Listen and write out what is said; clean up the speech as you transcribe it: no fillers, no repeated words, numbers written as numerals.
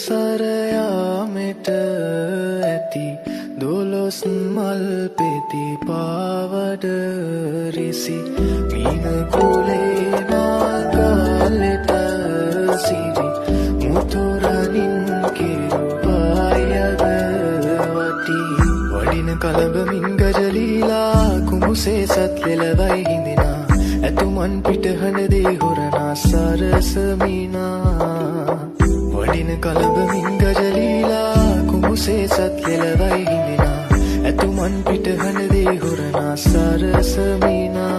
සරයාමෙට ඇති දොළොස් මල් පෙති පාවඩ රිසි මීන කුලේ නාගාලෙට සිරි මුතුරනින් කිරුපායද වටි වඩින කලබමින් ගජලීලා කුමුසේ සත් ලෙලවයි හිඳිනා ඇතුමන් පිටහඬදේ හොරනා සරසමිනා වඩින කලබමින් ගජලීලා කුමුසේ සත් ලෙලවයි හිඳිනා ඇතුමන් පිටහඬදේ හොරනා සරසමිනා